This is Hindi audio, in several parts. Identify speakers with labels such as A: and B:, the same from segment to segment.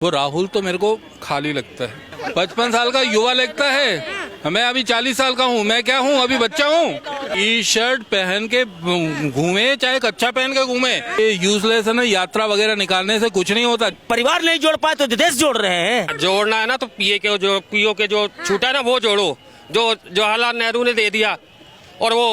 A: वो राहुल तो मेरे को खाली लगता है। 55 साल का युवा लगता है। मैं अभी 40 साल का हूँ। मैं क्या हूँ, अभी बच्चा हूँ। टी शर्ट पहन के घूमे, चाहे कच्चा पहन के घूमे, ये यूजलेस है ना। यात्रा वगैरह निकालने से कुछ नहीं होता।
B: परिवार नहीं जोड़ पाए तो देश जोड़ रहे हैं।
C: जोड़ना है ना तो पीओ के जो छूटा है ना वो जोड़ो। जो जवाहरलाल नेहरू ने दे दिया और वो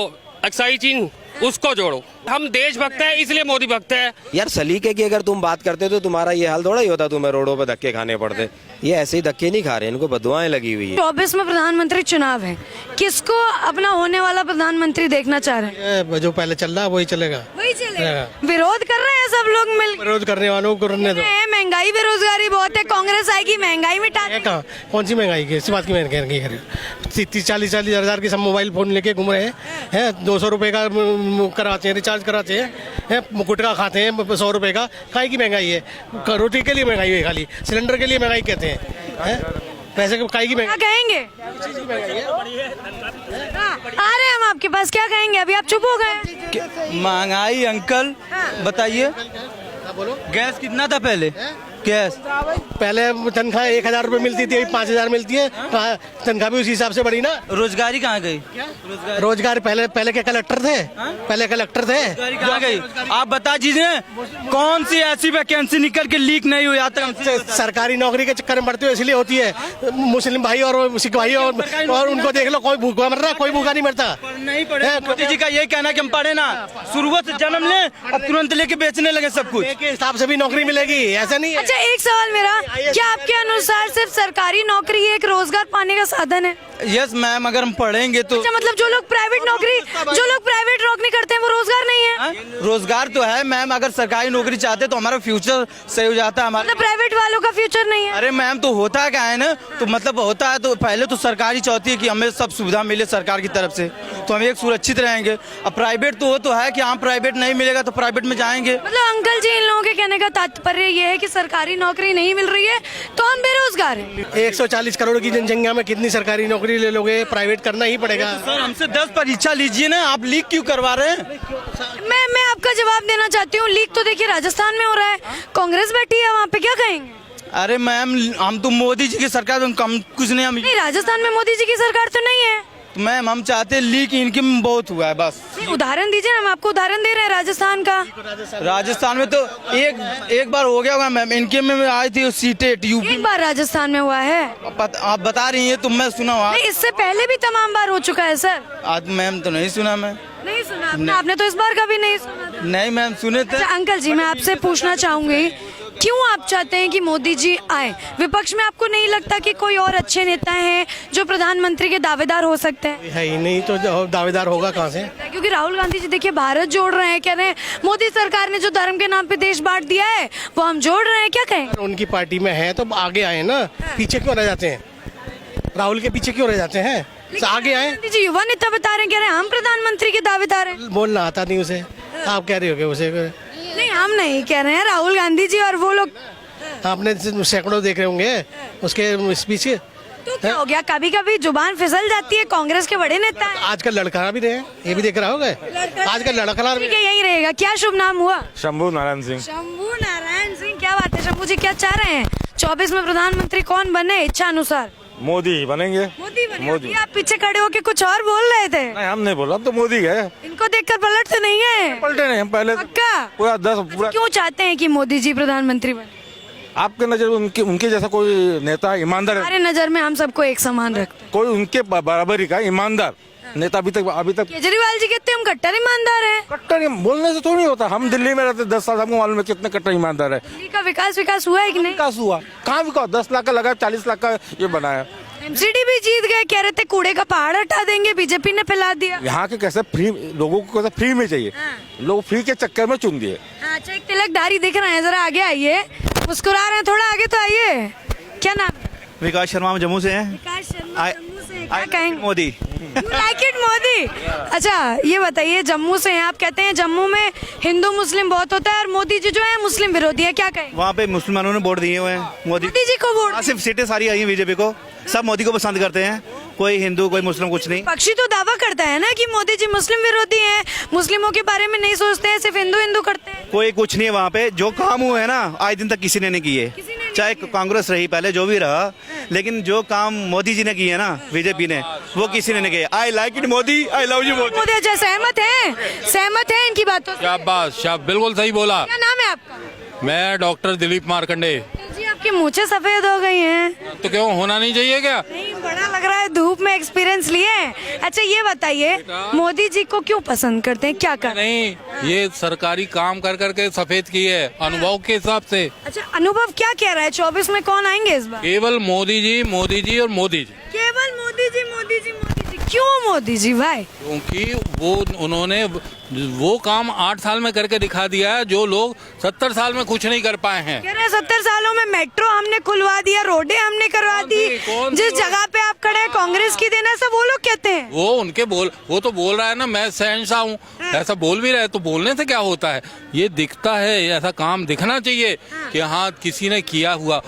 C: अक्साई चीन, उसको जोड़ो। हम देशभक्त हैं इसलिए मोदी भक्त है।
D: यार सलीके की अगर तुम बात करते तो तुम्हारा ये हाल थोड़ा ही होता, तुम्हें रोडों पे धक्के खाने पड़ते। ये ऐसे ही धक्के नहीं खा रहे, इनको बदुआएं लगी हुई है।
E: 24 में प्रधानमंत्री चुनाव है, किसको अपना होने वाला प्रधानमंत्री देखना चाह रहे हैं?
F: जो पहले चल रहा है वही चलेगा।
E: वही चलेगा। विरोध कर रहे हैं सब लोग मिल,
F: विरोध करने वालों को करने दो।
E: महंगाई बेरोजगारी बहुत है, कांग्रेस आएगी महंगाई मिटा
F: ये कहाँ, कौन सी महंगाई की, इस बात की महंगाई कर रही? 30-40 हजार की सब मोबाइल फोन लेके घूम रहे हैं। 200 रुपए का कराते हैं, रिचार्ज कराते हैं, गुटखा खाते हैं 100 रुपए का। काहे की महंगाई है? रोटी के लिए महंगाई है, खाली सिलेंडर के लिए महंगाई कहते हैं। पैसे काहे की महंगाई
E: कहेंगे? आ रहे हैं हम आपके पास, क्या कहेंगे? अभी आप चुप हो गए।
G: महंगाई अंकल बताइए। गैस कितना था पहले? गैस
F: पहले तनख्वाह 1000 रुपए मिलती थी, 5000 मिलती है। तनख्वाह भी उसी हिसाब से बढ़ी ना।
G: रोजगारी कहाँ गई?
F: रोजगार पहले क्या कलेक्टर थे? पहले कलेक्टर थे।
G: कहाँ गई? आप बता दीजिए कौन सी ऐसी वैकेंसी निकल के लीक नहीं हुई आज तक?
F: सरकारी नौकरी के चक्कर में बढ़ती हुई इसलिए होती है। मुस्लिम भाई और सिख भाई और उनको देख लो, कोई भूखा मर रहा है, कोई भूखा नहीं मरता।
G: नहीं पढ़े। मोदी जी का यही कहना कि हम पढ़े ना, शुरुआत से जन्म ले और तुरंत लेके बेचने लगे सब कुछ।
F: के हिसाब से भी नौकरी मिलेगी, ऐसा नहीं है।
E: अच्छा, एक सवाल मेरा, क्या आपके अनुसार सिर्फ सरकारी नौकरी एक रोजगार पाने का साधन है?
G: यस मैम, अगर हम पढ़ेंगे तो।
E: अच्छा, मतलब जो लोग प्राइवेट नौकरी करते हैं वो रोजगार नहीं है?
G: रोजगार तो है मैम, अगर सरकारी नौकरी चाहते तो हमारा फ्यूचर सही हो जाता है। हमारा
E: मतलब प्राइवेट वालों का फ्यूचर नहीं है?
G: अरे मैम, तो होता क्या है ना, तो मतलब होता है तो पहले तो सरकारी चाहती है कि हमें सब सुविधा मिले सरकार की तरफ से, तो हम एक सुरक्षित रहेंगे। अब प्राइवेट तो वो तो है कि हाँ प्राइवेट नहीं मिलेगा तो प्राइवेट में जाएंगे।
E: मतलब अंकल जी, इन लोगों के कहने का तात्पर्य ये है कि सरकारी नौकरी नहीं मिल रही है तो हम बेरोजगार हैं।
F: 140 करोड़ की जनसंख्या में कितनी सरकारी नौकरी ले लोगे? प्राइवेट करना ही पड़ेगा।
G: सर हमसे 10 परीक्षा लीजिए ना, आप लीक क्यों करवा रहे हैं?
E: मैं आपका जवाब देना चाहती हूँ। लीक तो देखिए राजस्थान में हो रहा है, कांग्रेस बैठी है वहाँ पे, क्या कहेंगे?
G: अरे मैम, हम तो मोदी जी की सरकार, तो कम कुछ नहीं।
E: नहीं, राजस्थान में मोदी जी की सरकार तो नहीं है।
G: तो मैम हम चाहते हैं लीक इनके में बहुत हुआ है बस।
E: उदाहरण दीजिए, हम आपको उदाहरण दे रहे हैं राजस्थान का।
G: राजस्थान में तो एक बार हो गया होगा मैम, इनके में आई थी सीटेट यूपी।
E: एक बार राजस्थान में हुआ है?
G: आप बता रही हैं तो मैं सुना हुआ।
E: इससे पहले भी तमाम बार हो चुका है सर।
G: आज मैम तो नहीं सुना मैं।
E: नहीं सुना आपने तो इस बार का भी नहीं सुना था।
G: नहीं मैम सुने थे।
E: अच्छा अंकल जी, मैं आपसे पूछना चाहूंगी, क्यों आप चाहते हैं कि मोदी जी आए? विपक्ष में आपको नहीं लगता कि कोई और अच्छे नेता हैं जो प्रधानमंत्री के दावेदार हो सकते हैं?
F: है ही नहीं तो दावेदार होगा कहाँ से?
E: क्योंकि राहुल गांधी जी देखिए भारत जोड़ रहे हैं, कह रहे हैं मोदी सरकार ने जो धर्म के नाम पे देश बांट दिया है वो हम जोड़ रहे हैं, क्या कहें?
F: उनकी पार्टी में है तो आगे आए ना, पीछे क्यों रह जाते हैं? राहुल के पीछे क्यों रह जाते हैं? आगे आए।
E: गांधी जी युवा नेता बता रहे हैं, कह रहे हैं हम प्रधानमंत्री के दावेदार हैं।
F: बोलना आता नहीं उसे, आप कह रहे हो उसे?
E: नहीं, हम नहीं कह रहे हैं, राहुल गांधी जी और वो लोग।
F: आपने सैकड़ों देख रहे होंगे उसके स्पीच।
E: तो क्या हो गया, कभी कभी जुबान फिसल जाती है, कांग्रेस के बड़े नेता हैं।
F: आजकल लड़का भी रहे हैं, ये भी देख रहा होगा। आजकल लड़का भी
E: यही रहेगा। क्या शुभ नाम हुआ?
H: शंभू नारायण सिंह।
E: शंभू नारायण सिंह, क्या बात है शंभू जी, क्या चाह रहे हैं? 24 में प्रधानमंत्री कौन बने इच्छा अनुसार?
H: मोदी ही बनेंगे।
E: मोदी। आप पीछे खड़े होके कुछ और बोल रहे थे।
H: नहीं हम नहीं बोला, अब तो मोदी है।
E: इनको देखकर पलट तो नहीं गए?
H: पलटे नहीं, हम पहले
E: पक्का
H: पूरा 10 पूरा।
E: क्यों चाहते हैं कि मोदी जी प्रधानमंत्री बने?
H: आपके नजर उनके जैसा कोई नेता ईमानदार है?
E: हमारे नजर में हम सबको एक समान रखते हैं।
H: कोई उनके बराबरी का ईमानदार नेता अभी तक
E: केजरीवाल जी कहते हैं हम कट्टर ईमानदार हैं।
H: कट्टर बोलने से थोड़ी होता। हम दिल्ली में रहते 10 साल, हमको मालूम है कितने कट्टर ईमानदार है।
E: दिल्ली का विकास हुआ है कि नहीं?
H: विकास हुआ कहाँ? विकास 10 लाख का लगा, 40 लाख का ये बनाया।
E: एमसीडी भी जीत गए, कह रहे थे कूड़े का पहाड़ हटा देंगे, बीजेपी ने फैला दिया।
H: यहाँ के कैसे फ्री लोगों को कैसे फ्री में चाहिए, लोग फ्री के चक्कर में चुन दिए।
E: अच्छा, एक तिलकधारी दिख रहे हैं, जरा आगे आइए, मुस्कुरा रहे हैं, थोड़ा आगे तो आइए। क्या नाम है?
I: विकास शर्मा, हम जम्मू से हैं।
E: विकास शर्मा जम्मू से हैं। क्या कहेंगे?
I: Modi.
E: You like it, Modi? अच्छा ये बताइए, जम्मू से हैं आप, कहते हैं जम्मू में हिंदू मुस्लिम बहुत होता है और मोदी जी जो है मुस्लिम विरोधी है, क्या कहें?
I: वहाँ पे मुसलमानों ने वोट दिए हुए हैं मोदी
E: जी को वोट।
I: सिर्फ सीटें सारी आई हैं बीजेपी को, सब मोदी को पसंद करते हैं। कोई हिंदू कोई मुस्लिम कुछ नहीं।
E: पक्षी तो दावा करता है ना कि मोदी जी मुस्लिम विरोधी हैं, मुस्लिमों के बारे में नहीं सोचते हैं, सिर्फ हिंदू हिंदू करते हैं।
I: कोई कुछ नहीं है वहाँ पे। जो काम हुए है ना आज दिन तक किसी ने नहीं किए, चाहे कांग्रेस रही पहले, जो भी रहा, लेकिन जो काम मोदी जी ने किए ना, बीजेपी ने, वो किसी ने नहीं किया। I like it Modi, I love you Modi.
E: Modi अच्छा सहमत है इनकी बातों से?
A: शाबाश बिल्कुल सही बोला।
E: क्या नाम है आपका?
A: मैं डॉक्टर दिलीप मार्कंडे।
E: जी आपकी मूछें सफेद हो गई हैं।
A: तो क्यों होना नहीं चाहिए क्या?
E: नहीं, बड़ा लग रहा है, धूप में एक्सपीरियंस लिए हैं। अच्छा ये बताइए, मोदी जी को क्यों पसंद करते हैं, क्या कर?
A: नहीं, ये सरकारी काम कर करके सफेद की है अनुभव के हिसाब से।
E: अच्छा अनुभव क्या कह रहा है? 24 में कौन आएंगे इस बार?
A: केवल मोदी जी और मोदी जी।
E: केवल मोदी जी। क्यों मोदी जी भाई?
A: क्योंकि वो उन्होंने वो काम 8 साल में करके दिखा दिया है जो लोग 70 साल में कुछ नहीं कर पाए हैं।
E: कह रहे हैं 70 सालों में मेट्रो हमने खुलवा दिया, रोडें हमने करवा दी। जिस जगह पे आप खड़े हैं कांग्रेस की देन है, सब वो लोग कहते हैं।
A: वो तो बोल रहा है ना, मैं शहंशाह हूँ, ऐसा बोल भी रहा है, तो बोलने से क्या होता है? ये दिखता है, ऐसा काम दिखना चाहिए कि हाँ किसी ने किया हुआ।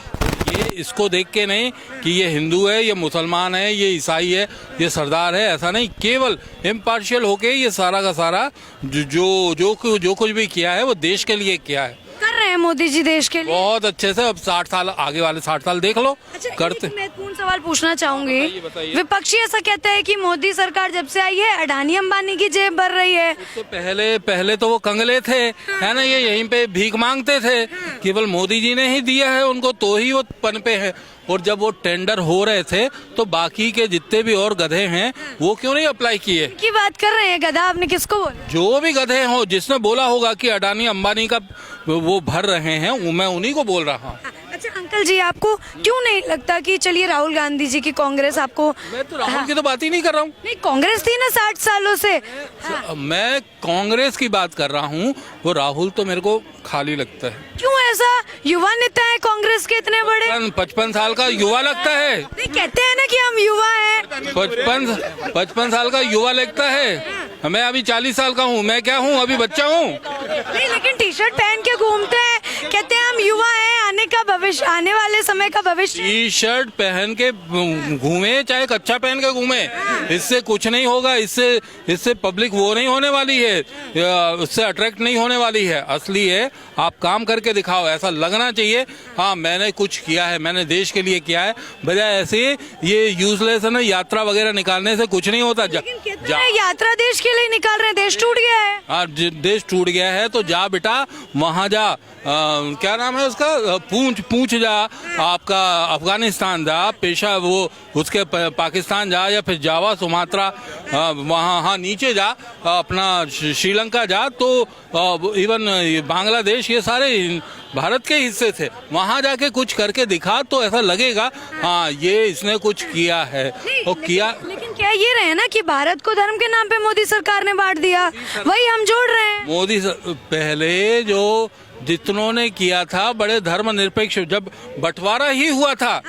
A: ये इसको देख के नहीं कि ये हिंदू है, ये मुसलमान है, ये ईसाई है, ये सरदार है, ऐसा नहीं। केवल इम्पार्शियल होके ये सारा का सारा जो कुछ भी किया है वो देश के लिए किया है।
E: कर रहे हैं मोदी जी देश के लिए
A: बहुत अच्छे से। अब 60 साल आगे वाले 60 साल देख लो।
E: अच्छा,
A: करते।
E: एक महत्वपूर्ण सवाल पूछना चाहूंगी।
A: बताइए।
E: विपक्षी ऐसा कहता है कि मोदी सरकार जब से आई है अडानी अंबानी की जेब भर रही है।
A: तो पहले तो वो कंगले थे, है ना, ये यहीं पे भीख मांगते थे। केवल मोदी जी ने ही दिया है उनको, तो ही वो पनपे हैं। और जब वो टेंडर हो रहे थे तो बाकी के जितने भी और गधे हैं वो क्यों नहीं अप्लाई किए?
E: की बात कर रहे हैं गधा, आपने किसको बोला?
A: जो भी गधे हो, जिसने बोला होगा कि अडानी अंबानी का वो भर रहे हैं, मैं उन्हीं को बोल रहा हूँ।
E: अच्छा अंकल जी, आपको क्यों नहीं लगता कि चलिए राहुल गांधी जी की कांग्रेस आपको?
A: मैं तो राहुल की तो बात ही नहीं कर रहा हूँ।
E: नहीं, कांग्रेस थी ना 60 सालों से।
A: मैं कांग्रेस की बात कर रहा हूँ, वो राहुल तो मेरे को खाली लगता है।
E: क्यों ऐसा? युवा नेता है कांग्रेस के इतने बड़े।
A: 55 साल का युवा लगता है।
E: नहीं, कहते हैं ना कि हम युवा हैं।
A: 55 साल का युवा लगता है। मैं अभी 40 साल का हूँ, मैं क्या हूँ, अभी बच्चा हूँ।
E: नहीं, लेकिन टी शर्ट पहन के घूमते हैं, कहते हैं हम युवा हैं, आने वाले समय का भविष्य।
A: टी शर्ट पहन के घूमे चाहे कच्चा पहन के घूमे, इससे कुछ नहीं होगा। इससे पब्लिक वो नहीं होने वाली है, उससे अट्रैक्ट नहीं होने वाली है। असली है आप काम करके दिखाओ, ऐसा लगना चाहिए हाँ मैंने कुछ किया है, मैंने देश के लिए किया है। बजाय ऐसे ये यूजलेस है ना, यात्रा वगैरह निकालने से कुछ नहीं होता।
E: यात्रा देश के लिए निकाल रहे हैं, देश टूट गया है।
A: हाँ, देश टूट गया है तो जा बेटा वहाँ जा, क्या नाम है उसका, पूंछ जा, आपका अफगानिस्तान जा, पेशा वो उसके पाकिस्तान जा, या फिर जावा सुमात्रा वहाँ हाँ नीचे जा, अपना श्रीलंका जा, तो इवन बांग्लादेश, ये सारे भारत के हिस्से थे। वहाँ जाके कुछ करके दिखा तो ऐसा लगेगा हाँ ये इसने कुछ किया है। और किया,
E: लेकिन क्या ये रहे ना कि भारत को धर्म के नाम पे मोदी सरकार ने बांट दिया, वही हम जोड़ रहे हैं।
A: मोदी पहले जो जितनों ने किया था बड़े धर्मनिरपेक्ष, जब बंटवारा ही हुआ था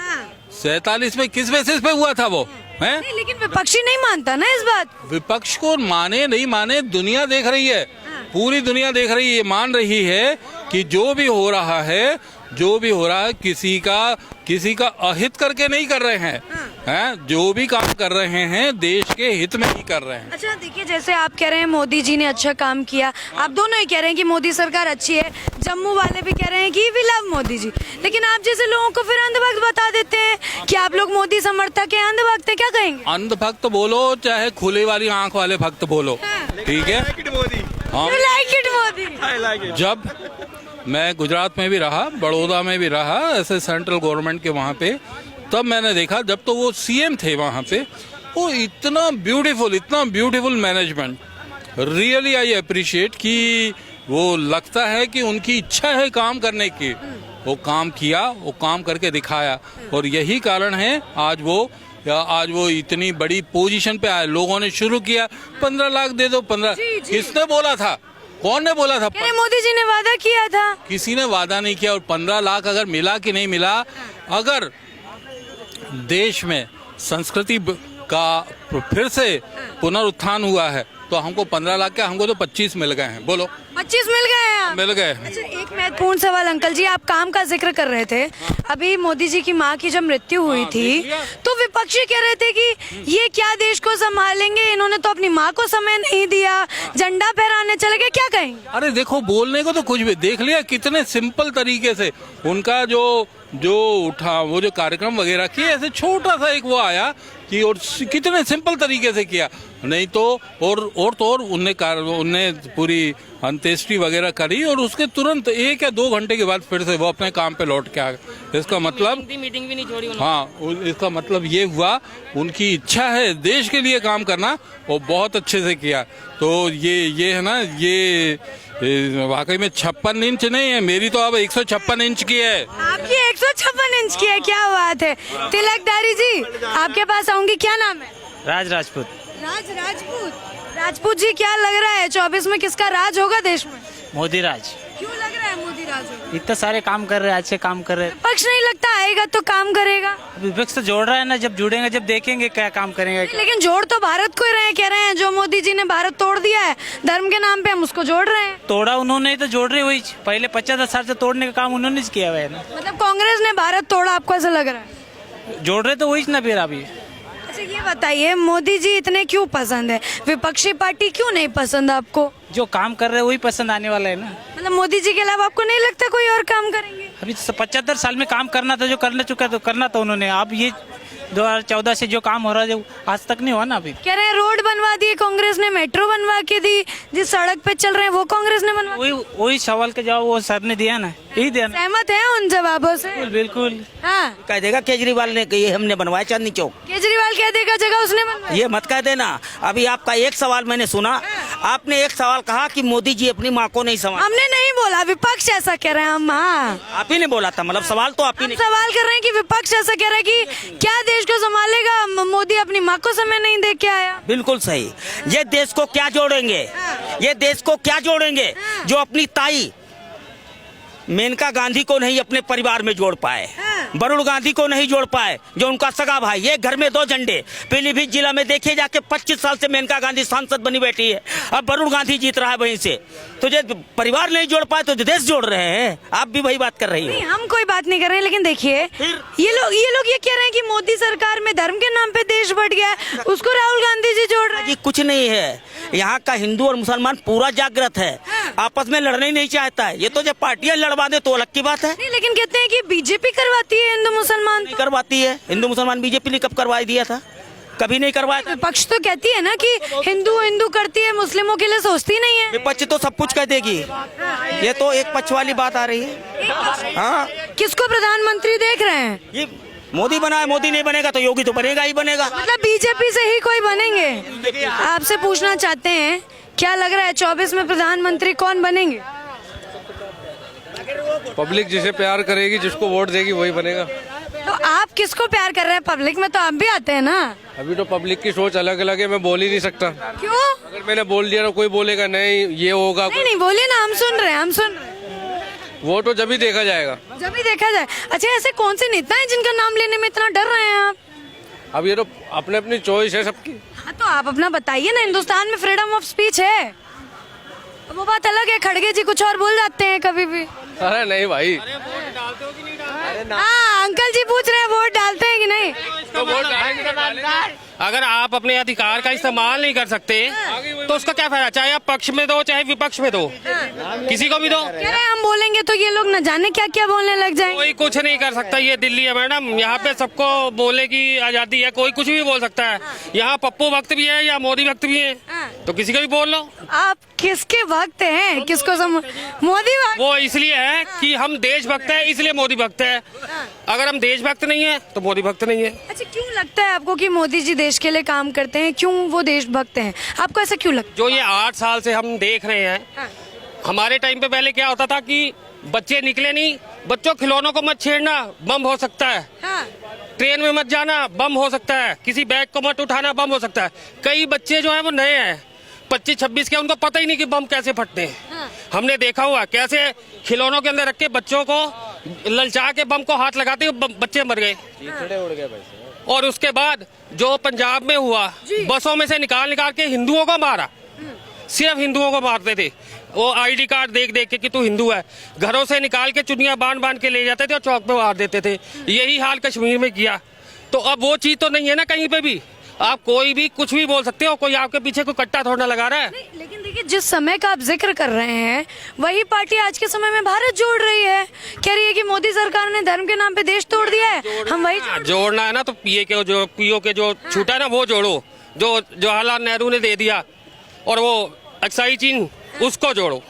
A: 47 में, किस बेसिस पे हुआ था वो है?
E: नहीं, लेकिन विपक्षी नहीं मानता ना इस बात।
A: विपक्ष को माने नहीं माने दुनिया देख रही है, पूरी दुनिया देख रही है, मान रही है कि जो भी हो रहा है किसी का अहित करके नहीं कर रहे हैं, जो भी काम कर रहे हैं देश के हित में ही कर रहे हैं।
E: अच्छा देखिए, जैसे आप कह रहे हैं मोदी जी ने अच्छा काम किया, आप दोनों ही कह रहे हैं कि मोदी सरकार अच्छी है, जम्मू वाले भी कह रहे हैं कि वी लव मोदी जी, लेकिन आप जैसे लोगों को फिर अंधभक्त बता देते हैं कि आप लोग मोदी समर्थक हैं, अंधभक्त है, क्या कहेंगे?
A: अंधभक्त बोलो चाहे खुली वाली आंख वाले भक्त बोलो, ठीक है। जब मैं गुजरात में भी रहा, बड़ौदा में भी रहा, ऐसे सेंट्रल गवर्नमेंट के वहाँ पे, तब मैंने देखा जब तो वो सीएम थे वहाँ पे, वो इतना beautiful management, really I appreciate कि वो लगता है कि उनकी इच्छा है काम करने की, वो काम किया, वो काम करके दिखाया, और यही कारण है आज वो इतनी बड़ी पोजीशन पे आए। लोगों ने शुरू किया 15 लाख दे दो, 15, किसने बोला था, कौन ने बोला था?
E: मोदी जी ने वादा किया था।
A: किसी ने वादा नहीं किया। और 15 लाख अगर मिला कि नहीं मिला, अगर देश में संस्कृति का फिर से पुनरुत्थान हुआ है तो हमको 15 लाख क्या, हमको तो 25 मिल गए हैं। बोलो
E: 25 मिल गए हैं?
A: मिल गए।
E: अच्छा, एक महत्वपूर्ण सवाल अंकल जी, आप काम का जिक्र कर रहे थे, अभी मोदी जी की माँ की जब मृत्यु हुई थी तो विपक्षी कह रहे थे कि ये क्या देश को संभालेंगे, इन्होंने तो अपनी माँ को समय नहीं दिया, झंडा फहराने चले गए, क्या कहेंगे?
A: अरे देखो, बोलने को तो कुछ भी, देख लिया कितने सिंपल तरीके से उनका जो जो उठा वो जो कार्यक्रम वगैरह किए, ऐसे छोटा सा एक वो आया कि और कितने सिंपल तरीके से किया, नहीं तो और उनने पूरी अंत्येष्टि वगैरह करी और उसके तुरंत 1 या 2 घंटे के बाद फिर से वो अपने काम पे लौट के आ गए। इसका मतलब
C: मीटिंग भी नहीं छोड़ी उन्होंने।
A: हाँ, इसका मतलब ये हुआ उनकी इच्छा है देश के लिए काम करना, वो बहुत अच्छे से किया। तो ये है ना, ये वाकई में 56 इंच नहीं है, मेरी तो अब 156 इंच की है।
E: आपकी 156 इंच की है, क्या बात है। तिलकधारी जी, आपके पास आऊंगी, क्या नाम है?
B: राजपूत।
E: राजपूत जी, क्या लग रहा है 24 में किसका राज होगा देश में?
B: मोदी राज।
E: क्यों लग रहा है मोदी राज होगा?
B: इतने सारे काम कर रहे हैं, अच्छे काम कर रहे हैं।
E: पक्ष नहीं लगता आएगा तो काम करेगा?
B: विपक्ष तो जोड़ रहा है ना, जब जुड़ेंगे जब देखेंगे क्या काम करेंगे।
E: लेकिन जोड़ तो भारत को ही रहे हैं, कह रहे हैं जो मोदी जी ने भारत तोड़ दिया है धर्म के नाम पे, हम उसको जोड़ रहे हैं।
B: तोड़ा उन्होंने ही तो जोड़ रहे वही, पहले 50 साल से तोड़ने का काम उन्होंने किया हुआ है ना।
E: मतलब कांग्रेस ने भारत तोड़ा, आपको ऐसा लग रहा है?
B: जोड़ रहे तो वही ना फिर अभी।
E: अच्छा ये बताइए, मोदी जी इतने क्यों पसंद है, विपक्षी पार्टी क्यों नहीं पसंद आपको?
B: जो काम कर रहे हैं वही पसंद आने वाला है ना।
E: मतलब मोदी जी के अलावा आपको नहीं लगता कोई और काम करेंगे?
B: अभी 75 साल में काम करना था, जो करना चुका तो करना था उन्होंने। अब ये 2014 से जो काम हो रहा है जो आज तक नहीं हुआ ना। अभी
E: कह रहे हैं रोड बनवा दिए कांग्रेस ने, मेट्रो बनवा के दी, जिस सड़क पे चल रहे हैं वो कांग्रेस ने बनवा।
B: वही सवाल का जवाब वो सर ने दिया ना, यही दिया ना।
E: सहमत है उन जवाबों से?
B: बिल्कुल।
E: हाँ,
J: कह देगा केजरीवाल ने कि ये हमने बनवाया चांदनी चौक।
E: केजरीवाल कह देगा जगह उसने बनवाई।
J: ये मत कह देना। अभी आपका एक सवाल मैंने सुना, आपने एक सवाल कहा कि मोदी जी अपनी माँ को नहीं संभाल।
E: हमने नहीं बोला, विपक्ष ऐसा कह रहे हैं हम। हाँ,
J: आप ही ने बोला था, मतलब सवाल तो आप ही
E: हम
J: ने।
E: सवाल कर रहे हैं कि विपक्ष ऐसा कह रहा है कि क्या देश को संभालेगा, मोदी अपनी माँ को समय नहीं दे के आया।
J: बिल्कुल सही। ये देश को क्या जोड़ेंगे, ये देश को क्या जोड़ेंगे जो अपनी ताई मेनका गांधी को नहीं अपने परिवार में जोड़ पाए, वरुण गांधी को नहीं जोड़ पाए जो उनका सगा भाई। एक घर में 2 झंडे। पीलीभीत जिला में देखिए जाके 25 साल से मेनका गांधी सांसद बनी बैठी है, अब वरुण गांधी जीत रहा है वहीं से। तो जो परिवार नहीं जोड़ पाए तो देश जोड़ रहे हैं। आप भी वही बात कर रही
E: नहीं,
J: हैं।
E: हम कोई बात नहीं कर रहे हैं, लेकिन देखिए ये लोग ये कह रहे हैं कि मोदी सरकार में धर्म के नाम पे देश बढ़ गया है, उसको राहुल गांधी जी जोड़ रहे हैं।
J: जी कुछ नहीं है, यहाँ का हिंदू और मुसलमान पूरा जागृत है, आपस में लड़ना ही नहीं चाहता है। ये तो जब पार्टियां लड़वा दे तो अलग की बात है।
E: नहीं, लेकिन कहते हैं कि बीजेपी करवाती है हिंदू मुसलमान।
J: नहीं करवाती है हिंदू मुसलमान। बीजेपी ने कब करवा दिया था? कभी नहीं करवाया था।
E: विपक्ष तो कहती है ना कि हिंदू हिंदू करती है, मुस्लिमों के लिए सोचती नहीं है।
J: विपक्ष तो सब कुछ कह देगी, ये तो एक पक्ष वाली बात आ रही है। हाँ,
E: किसको प्रधानमंत्री देख रहे हैं?
J: ये मोदी बना है, मोदी नहीं बनेगा तो योगी तो बनेगा ही बनेगा।
E: मतलब बीजेपी से ही कोई बनेंगे? आपसे पूछना चाहते हैं, क्या लग रहा है 24 में प्रधानमंत्री कौन बनेंगे?
K: पब्लिक जिसे प्यार करेगी, जिसको वोट देगी वही बनेगा।
E: तो आप किसको प्यार कर रहे हैं? पब्लिक में तो आप भी आते हैं ना।
K: अभी तो पब्लिक की सोच अलग अलग है, मैं बोल ही नहीं सकता।
E: क्यों?
K: अगर मैंने बोल दिया तो कोई बोलेगा नहीं ये होगा।
E: नहीं बोलिए ना, हम सुन रहे हैं।
K: वो तो जब ही देखा जाएगा।
E: जब भी देखा जाए। अच्छा, ऐसे कौन से नेता हैं जिनका नाम लेने में इतना डर रहे हैं आप?
K: अब ये तो अपने अपनी चॉइस है सबकी।
E: हाँ, तो आप अपना बताइए ना। हिंदुस्तान में फ्रीडम ऑफ स्पीच है, वो बात अलग है। खड़गे जी कुछ और बोल जाते हैं कभी भी।
K: अरे नहीं भाई।
E: हाँ, अंकल जी पूछ रहे हैं वोट डालते हैं कि नहीं?
K: तो वोट डालेंगे।
C: अगर आप अपने अधिकार का इस्तेमाल नहीं कर सकते तो उसका क्या फायदा? चाहे आप पक्ष में दो चाहे विपक्ष में दो, किसी को भी दो।
E: कह रहे हैं हम बोलेंगे तो ये लोग न जाने क्या क्या बोलने लग जाएंगे।
C: कोई कुछ नहीं कर सकता। ये दिल्ली है मैडम, यहाँ पे सबको बोलने की आजादी है, कोई कुछ भी बोल सकता है। यहाँ पप्पू भक्त भी है या मोदी भक्त भी है, तो किसी को भी बोल लो।
E: आप किसके भक्त हैं? किसको मोदी भक्त?
C: वो इसलिए है कि हम देशभक्त है, इसलिए मोदी भक्त है। अगर हम देशभक्त नहीं है तो मोदी भक्त नहीं है।
E: अच्छा, क्यों लगता है आपको कि मोदी जी देश के लिए काम करते हैं? क्यों वो देशभक्त हैं? आपको ऐसा क्यों लगता है?
C: जो ये 8 साल से हम देख रहे हैं, हमारे टाइम पे पहले क्या होता था कि बच्चे निकले नहीं, बच्चों खिलौनों को मत छेड़ना, बम हो सकता है। ट्रेन में मत जाना, बम हो सकता है। किसी बैग को मत उठाना, बम हो सकता है। कई बच्चे जो है वो नए हैं 25-26 के, उनको पता ही नहीं कि बम कैसे फटते हैं। हमने देखा हुआ कैसे खिलौनों के अंदर रख के बच्चों को ललचा के बम को हाथ लगाते बच्चे मर गए। और उसके बाद जो पंजाब में हुआ, बसों में से निकाल के हिंदुओं को मारा, सिर्फ हिंदुओं को मारते थे। वो आईडी कार्ड देख के कि तू हिंदू है, घरों से निकाल के चुनिया बांध के ले जाते थे और चौक पे मार देते थे। यही हाल कश्मीर में किया। तो अब वो चीज तो नहीं है ना कहीं पे भी। आप कोई भी कुछ भी बोल सकते हो, कोई आपके पीछे कोई कट्टा थोड़ा लगा रहा है।
E: नहीं, लेकिन देखिए जिस समय का आप जिक्र कर रहे हैं वही पार्टी आज के समय में भारत जोड़ रही है, कह रही है कि मोदी सरकार ने धर्म के नाम पे देश तोड़ दिया है, हम वही
C: जोड़ना है ना तो पीओ के जो छूटा है ना वो जोड़ो, जो जवाहरलाल नेहरू ने दे दिया, और वो अक्साई चीन उसको जोड़ो।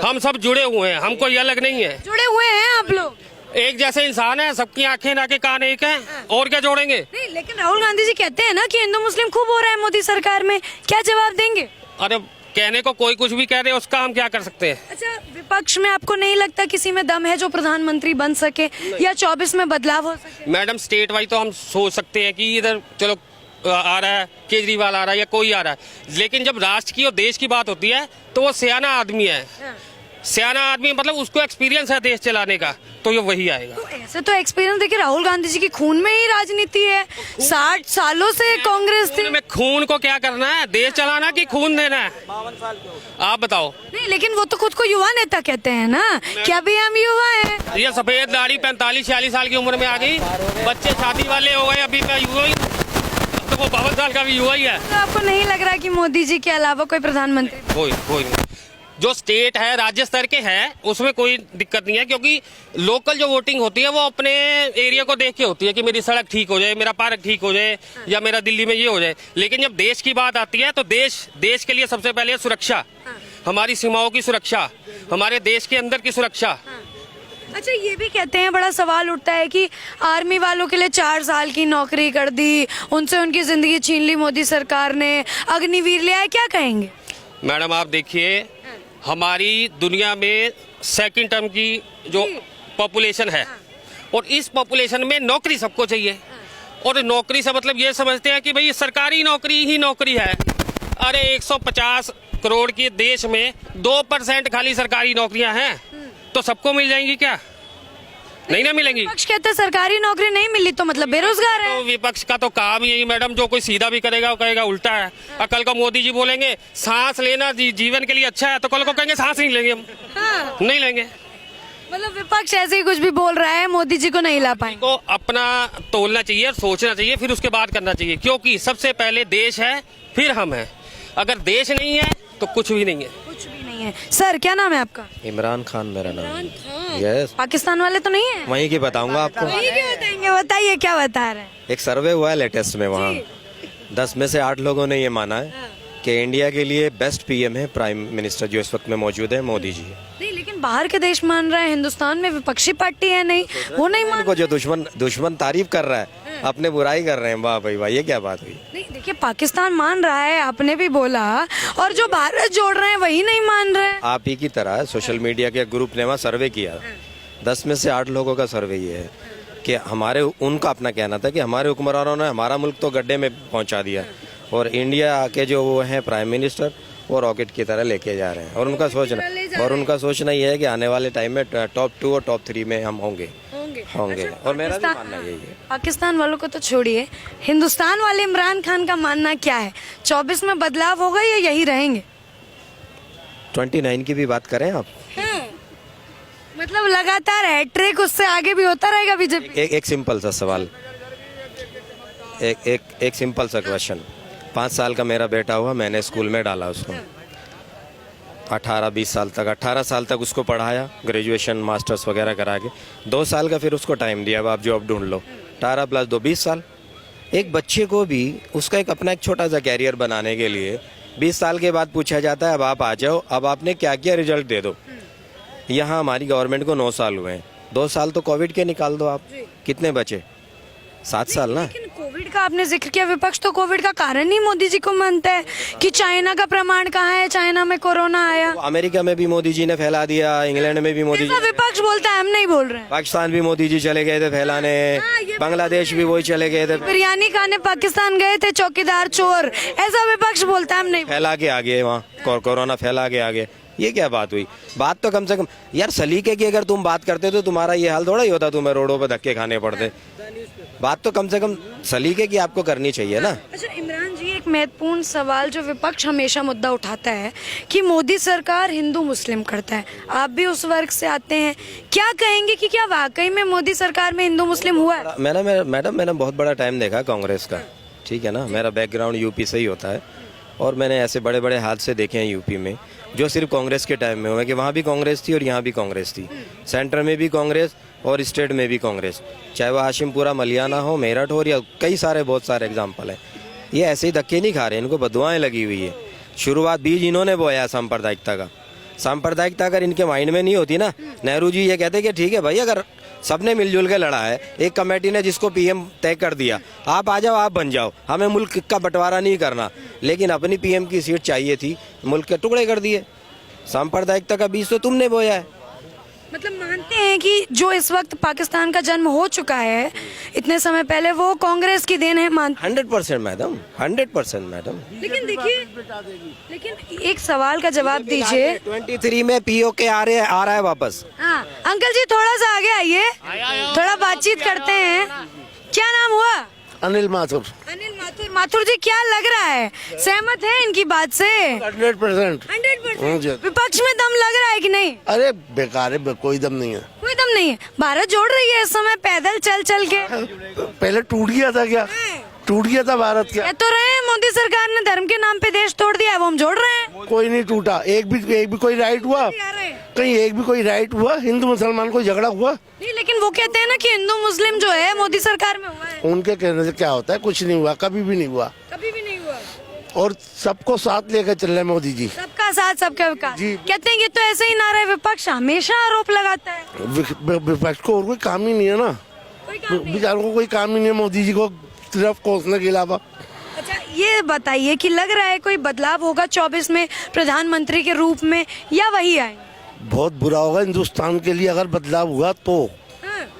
C: हम सब जुड़े हुए हैं, हम कोई अलग नहीं है।
E: जुड़े हुए हैं आप लोग,
C: एक जैसे इंसान है, सबकी आंखें नाके कान एक हैं, और क्या जोड़ेंगे।
E: नहीं लेकिन राहुल गांधी जी कहते हैं ना कि हिंदू मुस्लिम खूब हो रहा है मोदी सरकार में, क्या जवाब देंगे?
C: अरे कहने को कोई कुछ भी कह रहे हैं, उसका हम क्या कर सकते हैं।
E: अच्छा, विपक्ष में आपको नहीं लगता किसी में दम है जो प्रधानमंत्री बन सके या 24 में बदलाव हो सके?
C: मैडम स्टेट वाइज तो हम सोच सकते हैं कि इधर चलो आ रहा है केजरीवाल आ रहा है या कोई आ रहा है, लेकिन जब राष्ट्र की और देश की बात होती है तो वो सियाना आदमी है। सियाना आदमी मतलब उसको एक्सपीरियंस है देश चलाने का, तो ये वही आएगा।
E: तो ऐसे तो एक्सपीरियंस देखिए राहुल गांधी जी की खून में ही राजनीति है, 60 सालों से कांग्रेस थी।
C: में खून को क्या करना है, देश चलाना कि खून देना है, आप बताओ।
E: नहीं लेकिन वो तो खुद को युवा नेता कहते हैं ना, क्या भी हम युवा हैं।
C: ये सफेद दाढ़ी 45-46 साल की उम्र में आ गई, बच्चे शादी वाले हो गए, अभी मैं युवा ही, तो वो 52 साल का भी युवा ही है।
E: तो आपको नहीं लग रहा कि मोदी जी के अलावा कोई प्रधानमंत्री?
C: कोई नहीं। जो स्टेट है राज्य स्तर के है उसमें कोई दिक्कत नहीं है, क्योंकि लोकल जो वोटिंग होती है वो अपने एरिया को देख के होती है कि मेरी सड़क ठीक हो जाए, मेरा पार्क ठीक हो जाए, या मेरा दिल्ली में ये हो जाए। लेकिन जब देश की बात आती है तो देश के लिए सबसे पहले सुरक्षा, हमारी सीमाओं की सुरक्षा, हमारे देश के अंदर की सुरक्षा।
E: अच्छा, ये भी कहते हैं, बड़ा सवाल उठता है कि आर्मी वालों के लिए 4 साल की नौकरी कर दी, उनसे उनकी जिंदगी छीन ली मोदी सरकार ने, अग्निवीर ले आए, क्या कहेंगे?
C: मैडम आप देखिए, हमारी दुनिया में सेकंड टर्म की जो पॉपुलेशन है, और इस पॉपुलेशन में नौकरी सबको चाहिए, और नौकरी से मतलब ये समझते हैं कि भाई सरकारी नौकरी ही नौकरी है। अरे 150 करोड़ के देश में 2% खाली सरकारी नौकरियां हैं, तो सबको मिल जाएंगी क्या? नहीं ना मिलेंगी।
E: विपक्ष कहते हैं सरकारी नौकरी नहीं मिली तो मतलब बेरोजगार है।
C: तो विपक्ष का तो काम यही मैडम, जो कोई सीधा भी करेगा वो कहेगा उल्टा है। कल को मोदी जी बोलेंगे सांस लेना जीवन के लिए अच्छा है, तो कल को कहेंगे सांस नहीं लेंगे हम। नहीं लेंगे।
E: मतलब विपक्ष ऐसे ही कुछ भी बोल रहा है, मोदी जी को नहीं ला पाएंगे।
C: को अपना तोलना चाहिए और सोचना चाहिए, फिर उसके बाद करना चाहिए, क्योंकि सबसे पहले देश है फिर हम हैं। अगर देश नहीं है तो कुछ भी नहीं है।
E: कुछ भी नहीं है। सर क्या नाम है आपका?
D: इमरान खान मेरा नाम है। यस।
E: पाकिस्तान वाले तो नहीं है?
D: वहीं की बताऊंगा आपको।
E: वहीं की बताएंगे, बताइए क्या बता रहे हैं।
D: एक सर्वे हुआ है लेटेस्ट में, वहाँ 10 में से 8 लोगों ने ये माना है कि इंडिया के लिए बेस्ट पीएम है प्राइम मिनिस्टर जो इस वक्त में मौजूद है, मोदी जी।
E: नहीं लेकिन बाहर के देश मान रहे हैं, हिंदुस्तान में विपक्षी पार्टी है नहीं, वो नहीं मान।
D: को जो दुश्मन तारीफ कर रहा है, अपने बुराई कर रहे हैं, वाह भाई वाह, ये क्या बात हुई?
E: नहीं देखिए, पाकिस्तान मान रहा है, आपने भी बोला, और जो भारत जोड़ रहे हैं वही नहीं मान रहे हैं।
D: आप ही की तरह सोशल मीडिया के ग्रुप ने वहाँ सर्वे किया, 10 में से 8 लोगों का सर्वे ये है कि उनका अपना कहना था कि हमारे हुक्मरानों ने हमारा मुल्क तो गड्ढे में पहुंचा दिया, और इंडिया के जो वो हैं प्राइम मिनिस्टर वो रॉकेट की तरह लेके जा रहे हैं, और उनका सोचना ये है कि आने वाले टाइम में टॉप 2 और टॉप 3 में हम होंगे। और मेरा भी मानना यही है।
E: पाकिस्तान वालों को तो छोड़िए, हिंदुस्तान वाले इमरान खान का मानना क्या है? 24 में बदलाव होगा या यही रहेंगे?
D: 29 की भी बात करें आप,
E: मतलब लगातार हैट्रिक, उससे आगे भी होता रहेगा बीजेपी?
D: एक सिंपल सा सवाल, एक सिंपल सा क्वेश्चन। 5 साल का मेरा बेटा हुआ, मैंने स्कूल में डाला उसको, 18-20 साल तक, 18 साल तक उसको पढ़ाया, ग्रेजुएशन मास्टर्स वगैरह करा के, 2 साल का फिर उसको टाइम दिया, अब आप जॉब ढूंढ लो, 18 + 2 20 साल। एक बच्चे को भी उसका एक अपना एक छोटा सा कैरियर बनाने के लिए 20 साल के बाद पूछा जाता है अब आप आ जाओ, अब आपने क्या किया, रिजल्ट दे दो। यहाँ हमारी गवर्नमेंट को 9 साल हुए हैं, 2 साल तो कोविड के निकाल दो आप, कितने बचे? 7 साल ना।
E: लेकिन कोविड का आपने जिक्र किया, विपक्ष तो कोविड का कारण ही मोदी जी को मानता है कि चाइना का प्रमाण कहाँ है, चाइना में कोरोना आया,
D: अमेरिका में भी मोदी जी ने फैला दिया, इंग्लैंड में भी मोदी जी,
E: विपक्ष बोलता है, हम नहीं बोल रहे हैं।
D: पाकिस्तान भी मोदी जी चले गए थे फैलाने, बांग्लादेश भी वही चले गए थे,
E: बिरयानी खाने पाकिस्तान गए थे चौकीदार चोर, ऐसा विपक्ष बोलता है, हम नहीं।
D: फैला के आगे वहाँ कोरोना फैला के आगे, ये क्या बात हुई? बात तो कम से कम यार सलीके की अगर तुम बात करते तो तुम्हारा ये हाल थोड़ा ही होता, तुम्हें रोडों पर धक्के खाने पड़ते। बात तो कम से कम सलीके की आपको करनी चाहिए ना।
E: अच्छा इमरान जी, एक महत्वपूर्ण सवाल जो विपक्ष हमेशा मुद्दा उठाता है कि मोदी सरकार हिंदू मुस्लिम करता है, आप भी उस वर्ग से आते हैं, क्या कहेंगे कि क्या वाकई में मोदी सरकार में हिंदू मुस्लिम हुआ है?
D: मैडम मैंने बहुत बड़ा टाइम देखा कांग्रेस का, ठीक है ना, मेरा बैकग्राउंड यूपी से ही होता है और मैंने ऐसे बड़े बड़े हादसे देखे हैं यूपी में जो सिर्फ कांग्रेस के टाइम में हुए कि वहाँ भी कांग्रेस थी और यहाँ भी कांग्रेस थी, सेंटर में भी कांग्रेस और स्टेट में भी कांग्रेस, चाहे वो हाशिमपुरा मलियाना हो, मेरठ हो, या कई सारे बहुत सारे एग्जाम्पल हैं। ये ऐसे ही धक्के नहीं खा रहे, इनको बदुआएं लगी हुई है। शुरुआत बीज इन्होंने बोया सांप्रदायिकता का। सांप्रदायिकता अगर इनके माइंड में नहीं होती ना, नेहरू जी ये कहते कि ठीक है भाई, अगर सबने मिलजुल के लड़ा है, एक कमेटी ने जिसको पीएम तय कर दिया, आप आ जाओ, आप बन जाओ, हमें मुल्क का बंटवारा नहीं करना, लेकिन अपनी पीएम की सीट चाहिए थी, मुल्क के टुकड़े कर दिए। सांप्रदायिकता का बीज तो तुमने बोया है।
E: मतलब मानते हैं कि जो इस वक्त पाकिस्तान का जन्म हो चुका है इतने समय पहले, वो कांग्रेस की देन है, मानते
D: 100% मैडम, 100% मैडम।
E: लेकिन देखिए, लेकिन एक सवाल का जवाब दीजिए।
D: 23 में पीओके आ रहा है वापस।
E: हाँ अंकल जी, थोड़ा सा आगे आइए, थोड़ा बातचीत करते हैं। क्या नाम हुआ?
F: अनिल माथुर।
E: अनिल माथुर। माथुर जी, क्या लग रहा है, सहमत है इनकी बात से?
F: 100%।
E: 100%। विपक्ष में दम लग रहा है कि नहीं?
F: अरे बेकार है, कोई दम नहीं है।
E: कोई दम नहीं है। भारत जोड़ रही है इस समय पैदल चल चल के।
F: पहले टूट गया था क्या? टूट गया था भारत क्या?
E: कह तो रहे हैं मोदी सरकार ने धर्म के नाम पे देश तोड़ दिया है, वो हम जोड़ रहे हैं।
F: कोई नहीं टूटा, एक भी कोई राइट हुआ कहीं? एक भी कोई राइट हुआ? हिंदू मुसलमान कोई झगड़ा हुआ?
E: नहीं, लेकिन वो कहते हैं ना कि हिंदू मुस्लिम जो है मोदी सरकार में हुआ है।
F: उनके कहने से क्या होता है? कुछ नहीं हुआ, कभी भी नहीं हुआ।
E: कभी भी नहीं हुआ।
F: और सबको साथ लेकर चल रहे मोदी जी।
E: सबका साथ सबका विकास। कहते हैं ये तो ऐसे ही नारा है, विपक्ष हमेशा आरोप लगाता है।
F: विपक्ष को और कोई काम ही नहीं है ना, बेचारों को कोई काम ही नहीं है मोदी जी को सिर्फ कोसने के अलावा।
E: अच्छा ये बताइए कि लग रहा है कोई बदलाव होगा 24 में प्रधानमंत्री के रूप में, या वही आए?
F: बहुत बुरा होगा हिंदुस्तान के लिए अगर बदलाव हुआ तो।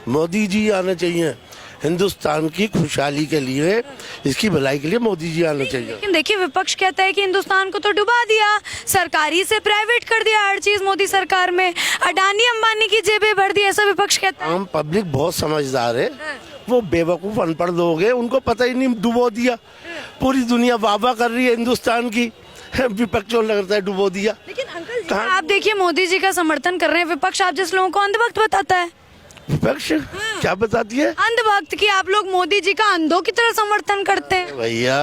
F: मोदी जी आने चाहिए हिंदुस्तान की खुशहाली के लिए, इसकी भलाई के लिए मोदी जी आने चाहिए।
E: लेकिन देखिए, विपक्ष कहता है कि हिंदुस्तान को तो डुबा दिया, सरकारी से प्राइवेट कर दिया हर चीज मोदी सरकार में, अडानी अंबानी की जेबें भर दी, ऐसा विपक्ष कहता है।
F: आम पब्लिक बहुत समझदार है, वो बेवकूफ अनपढ़ लोग हैं, उनको पता ही नहीं, डुबो दिया। पूरी दुनिया वाह कर रही है हिंदुस्तान की, विपक्ष को लगता है डुबो दिया।
E: लेकिन अंकल जी, आप देखिए मोदी जी का समर्थन कर रहे हैं, विपक्ष आप जिस लोगों को अंधभक्त बताता है।
F: विपक्ष क्या बताती है?
E: अंधभक्त की आप लोग मोदी जी का अंधों की तरह समर्थन करते हैं।
F: भैया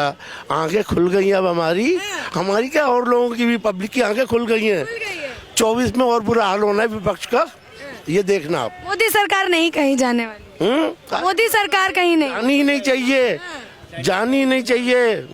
F: आंखें खुल गई अब हमारी क्या, और लोगों की भी, पब्लिक की आंखें खुल गई हैं। 24 में और बुरा हाल होना है विपक्ष का, ये देखना आप।
E: मोदी सरकार नहीं कहीं जाने वाली। मोदी सरकार कहीं नहीं
F: जानी ही नहीं चाहिए, जानी ही नहीं चाहिए।